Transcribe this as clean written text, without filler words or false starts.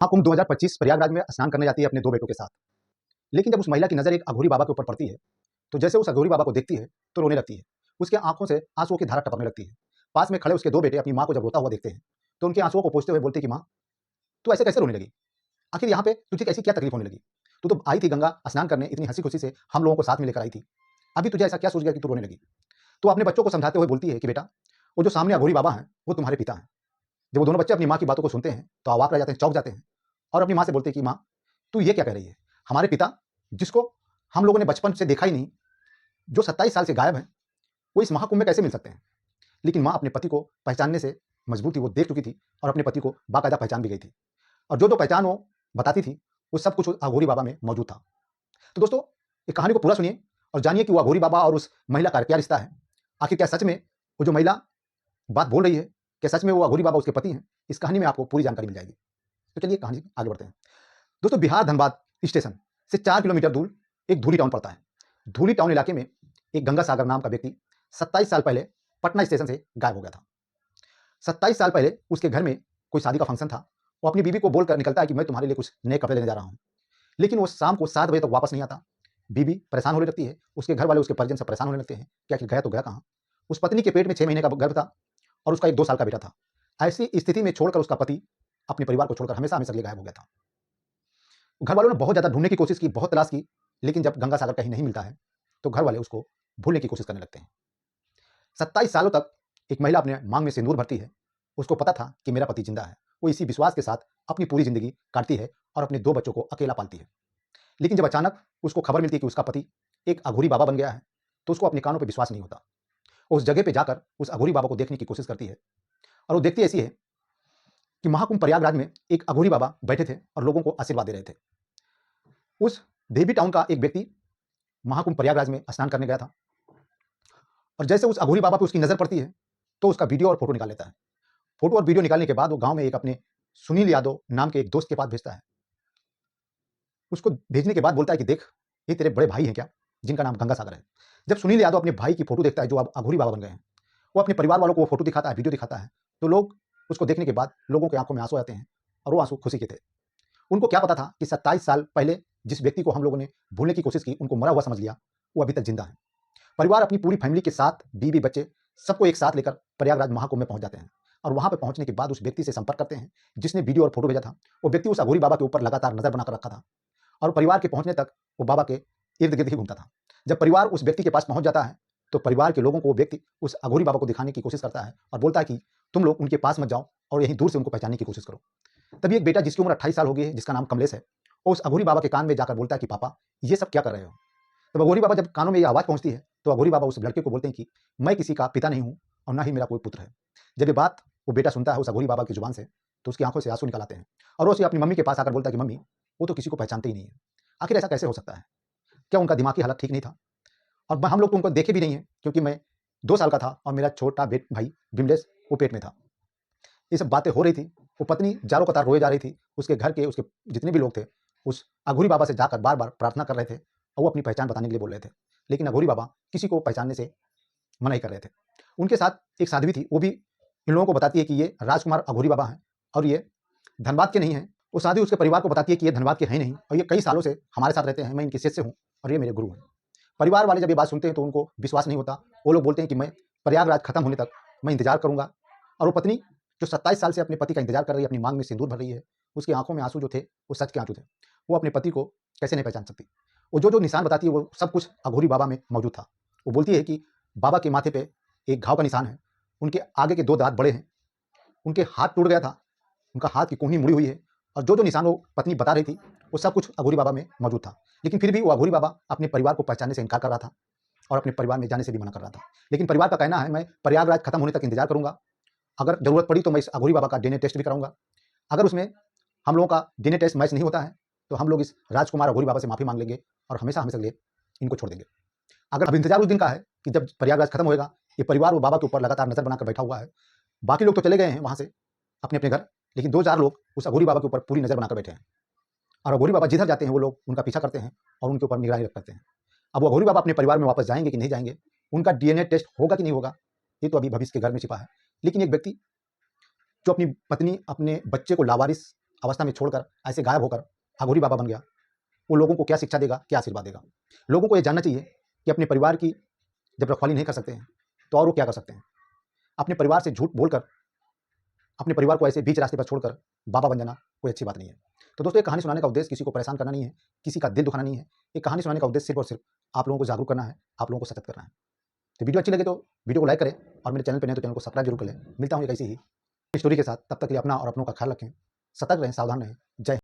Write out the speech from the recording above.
हाँ, कुंभ 2025 प्रयागराज में स्नान करने जाती है अपने 2 बेटों के साथ। लेकिन जब उस महिला की नज़र एक अघोरी बाबा के ऊपर पड़ती है, तो जैसे उस अघोरी बाबा को देखती है, तो रोने लगती है। उसके आँखों से आँसुओं की धारा टपकने लगती है। पास में खड़े उसके 2 बेटे अपनी माँ को जब रोता हुआ देखते हैं, तो उनके आँसुओं को पोंछते हुए बोलते हैं कि माँ, तू ऐसे कैसे रोने लगी? आखिर यहाँ पे तुझे ऐसी क्या तकलीफ होने लगी? तू तो आई थी गंगा स्नान करने इतनी हँसी-खुशी से हम लोगों को साथ में लेकर आई थी। अभी तुझे ऐसा क्या सूझ गया कि तू रोने लगी? तो अपने बच्चों को समझाते हुए बोलती है कि बेटा, वो जो सामने अघोरी बाबा हैं, वो तुम्हारे पिता हैं। जब वो दोनों बच्चे अपनी माँ की बातों को सुनते हैं, तो अवाक रह जाते हैं, चौंक जाते हैं और अपनी माँ से बोलते हैं कि माँ, तू ये क्या कह रही है? हमारे पिता, जिसको हम लोगों ने बचपन से देखा ही नहीं, जो 27 साल से गायब हैं, वो इस महाकुंभ में कैसे मिल सकते हैं? लेकिन माँ अपने पति को पहचानने से मजबूर थी, वो देख चुकी थी और अपने पति को बाकायदा पहचान भी गई थी। और जो-जो पहचान वो बताती थी, वो सब कुछ उस अघोरी बाबा में मौजूद था। तो दोस्तों, ये कहानी को पूरा सुनिए और जानिए कि वो अघोरी बाबा और उस महिला का क्या रिश्ता है। आखिर क्या सच में वो जो महिला बात बोल रही है, क्या सच में वो अघोरी बाबा उसके पति हैं? इस कहानी में आपको पूरी जानकारी मिल जाएगी। तो चलिए कहानी आगे बढ़ते हैं। दोस्तों, बिहार धनबाद स्टेशन से 4 किलोमीटर दूर एक धूली टाउन पड़ता है। धूली टाउन इलाके में एक गंगा सागर नाम का व्यक्ति 27 साल पहले पटना स्टेशन से गायब हो गया था। 27 साल पहले उसके घर में कोई शादी का फंक्शन था। वो अपनी बीवी को बोलकर निकलता है कि मैं तुम्हारे लिए कुछ नए कपड़े लेने जा रहा हूँ। लेकिन वो शाम को 7 बजे तक वापस नहीं आता। बीवी परेशान होने लगती है, उसके घर वाले, उसके परिजन सब परेशान होने लगते हैं कि आखिर गया तो गया कहाँ? उस पत्नी के पेट में 6 महीने का गर्भ था और उसका एक 2 साल का बेटा था। ऐसी स्थिति में छोड़कर उसका पति अपने परिवार को छोड़कर हमेशा-हमेशा के लिए गायब हो गया था। घर वालों ने बहुत ज़्यादा ढूँढने की कोशिश की, बहुत तलाश की, लेकिन जब गंगा सागर कहीं नहीं मिलता है, तो घर वाले उसको भूलने की कोशिश करने लगते हैं। 27 सालों तक एक महिला अपने माँग में सिंदूर भरती है। उसको पता था कि मेरा पति ज़िंदा है। वो इसी विश्वास के साथ अपनी पूरी ज़िंदगी काटती है और अपने 2 बच्चों को अकेला पालती है। लेकिन जब अचानक उसको खबर मिलती है कि उसका पति एक अघोरी बाबा बन गया है, तो उसको अपने कानों पे विश्वास नहीं होता। वो उस जगह पे जाकर उस अघोरी बाबा को देखने की कोशिश करती है और वो देखती ऐसी है कि महाकुंभ प्रयागराज में एक अघोरी बाबा बैठे थे और लोगों को आशीर्वाद दे रहे थे। उस देवी टाउन का एक व्यक्ति महाकुंभ प्रयागराज में स्नान करने गया था और जैसे उस अघोरी बाबा पे उसकी नज़र पड़ती है, तो उसका वीडियो और फ़ोटो निकाल लेता है। फ़ोटो और वीडियो निकालने के बाद वो गाँव में एक अपने सुनील यादव नाम के एक दोस्त के पास भेजता है। उसको भेजने के बाद बोलता है कि देख, ये तेरे बड़े भाई हैं क्या? जिनका नाम गंगा सागर है। जब सुनील यादव अपने भाई की फ़ोटो देखता है जो अब अघोरी बाबा बन गए हैं, वो अपने परिवार वालों को वो फ़ोटो दिखाता है, वीडियो दिखाता है, तो लोग उसको देखने के बाद लोगों की आँखों में आँसू आते हैं और वो आँसू खुशी के थे। उनको क्या पता था कि 27 साल पहले जिस व्यक्ति को हम लोगों ने भूलने की कोशिश की, उनको मरा हुआ समझ लिया, वो अभी तक ज़िंदा है। परिवार अपनी पूरी फैमिली के साथ, बीवी, बच्चे सबको एक साथ लेकर प्रयागराज महाकुंभ में पहुँच जाते हैं और वहाँ पे पहुँचने के बाद उस व्यक्ति से संपर्क करते हैं, जिसने वीडियो और फ़ोटो भेजा था। वो व्यक्ति उस अघोरी बाबा के ऊपर लगातार नज़र बनाकर रखा था और परिवार के पहुँचने तक वो बाबा के इर्द-गिर्द ही घूमता था। जब परिवार उस व्यक्ति के पास पहुँच जाता है, तो परिवार के लोगों को वो व्यक्ति उस अघोरी बाबा को दिखाने की कोशिश करता है और बोलता है कि तुम लोग उनके पास मत जाओ और यहीं दूर से उनको पहचानने की कोशिश करो। तभी एक बेटा जिसकी उम्र 28 साल हो गई है, जिसका नाम कमलेश है, वो उस अघोरी बाबा के कान में जाकर बोलता है कि पापा, ये सब क्या कर रहे हो? तब अघोरी बाबा जब कानों में ये आवाज़ पहुँचती है, तो अघोरी बाबा उस लड़के को बोलते हैं कि मैं किसी का पिता नहीं हूँ और ना ही मेरा कोई पुत्र है। जब ये बात वो बेटा सुनता है उस अघोरी बाबा की ज़ुबान से, तो उसकी आँखों से आँसू निकल आते हैं और वो उसे अपनी मम्मी के पास आकर बोलता है कि मम्मी, वो तो किसी को पहचानते ही नहीं है। आखिर ऐसा कैसे हो सकता है? क्या उनका दिमागी हालत ठीक नहीं था? और हम लोग तो उनको देखे भी नहीं हैं, क्योंकि मैं 2 साल का था और मेरा छोटा भाई विमलेश वो पेट में था। ये सब बातें हो रही थी। वो पत्नी ज़ारों कतार रोए जा रही थी। उसके घर के उसके जितने भी लोग थे, उस अघोरी बाबा से जाकर बार-बार प्रार्थना कर रहे थे और वो अपनी पहचान बताने के लिए बोल रहे थे। लेकिन अघोरी बाबा किसी को पहचानने से मना ही कर रहे थे। उनके साथ एक साध्वी थी, वो भी इन लोगों को बताती है कि ये राजकुमार अघोरी बाबा हैं और ये धनबाद के नहीं हैं। वो साध्वी उसके परिवार को बताती है कि ये धनबाद के हैं नहीं और ये कई सालों से हमारे साथ रहते हैं, मैं इनके शिष्य हूँ और ये मेरे गुरु हैं। परिवार वाले जब ये बात सुनते हैं तो उनको विश्वास नहीं होता। वो लोग बोलते हैं कि मैं प्रयागराज खत्म होने तक मैं इंतज़ार करूँगा और वो पत्नी जो 27 साल से अपने पति का इंतज़ार कर रही है, अपनी माँग में सिंदूर भर रही है, उसकी आँखों में आँसू जो थे, वो सच के आँसू थे। वो अपने पति को कैसे नहीं पहचान सकती? वो जो-जो निशान बताती है, वो सब कुछ अघोरी बाबा में मौजूद था। वो बोलती है कि बाबा के माथे पे एक घाव का निशान है, उनके आगे के 2 दाँत बड़े हैं, उनके हाथ टूट गया था, उनका हाथ की कूहनी मुड़ी हुई है और जो-जो निशान वो पत्नी बता रही थी, वो सब कुछ अघोरी बाबा में मौजूद था। लेकिन फिर भी वो अघोरी बाबा अपने परिवार को पहचानने से इनकार कर रहा था और अपने परिवार में जाने से भी मना कर रहा था। लेकिन परिवार का कहना है, मैं प्रयागराज खत्म होने तक इंतज़ार करूँगा, अगर ज़रूरत पड़ी तो मैं इस अघोरी बाबा का डीएनए टेस्ट भी कराऊँगा। अगर उसमें हम लोगों का डीएनए टेस्ट मैच नहीं होता है, तो हम लोग इस राजकुमार अघोरी बाबा से माफ़ी माँग लेंगे और हमेशा-हमेशा के लिए इनको छोड़ देंगे। अगर अब इंतज़ार उस दिन का है कि जब प्रयागराज खत्म होएगा, ये परिवार वो बाबा के ऊपर लगातार नज़र बनाकर बैठा हुआ है। बाकी लोग तो चले गए हैं वहाँ से अपने-अपने घर, लेकिन 2-4 लोग उस अघोरी बाबा के ऊपर पूरी नज़र बनाकर बैठे हैं और अघोरी बाबा जिधर जाते हैं, वो लोग उनका पीछा करते हैं और उनके ऊपर निगरानी रखते हैं। अब वो अघोरी बाबा अपने परिवार में वापस जाएँगे कि नहीं जाएँगे, उनका डीएनए टेस्ट होगा कि नहीं होगा, ये तो अभी भविष्य के घर में छिपा है। लेकिन एक व्यक्ति जो अपनी पत्नी, अपने बच्चे को लावारिस अवस्था में छोड़कर ऐसे गायब होकर अघोरी बाबा बन गया, वो लोगों को क्या शिक्षा देगा, क्या आशीर्वाद देगा? लोगों को ये जानना चाहिए कि अपने परिवार की जब रखवाली नहीं कर सकते हैं तो और वो क्या कर सकते हैं। अपने परिवार से झूठ बोलकर अपने परिवार को ऐसे बीच रास्ते पर छोड़कर बाबा बन जाना कोई अच्छी बात नहीं है। तो दोस्तों, ये कहानी सुनाने का उद्देश्य किसी को परेशान करना नहीं है, किसी का दिल दुखाना नहीं है। ये कहानी सुनाने का उद्देश्य सिर्फ और सिर्फ आप लोगों को जागरूक करना है, आप लोगों को सचेत करना है। तो वीडियो अच्छी लगे तो वीडियो को लाइक करें और मेरे चैनल पर नहीं तो चैनल को सब्सक्राइब जरूर कर लें। मिलता हूँ एक ऐसी ही स्टोरी के साथ, तब तक के लिए अपना और अपनों का ख्याल रखें, सतर्क रहें, सावधान रहें। जय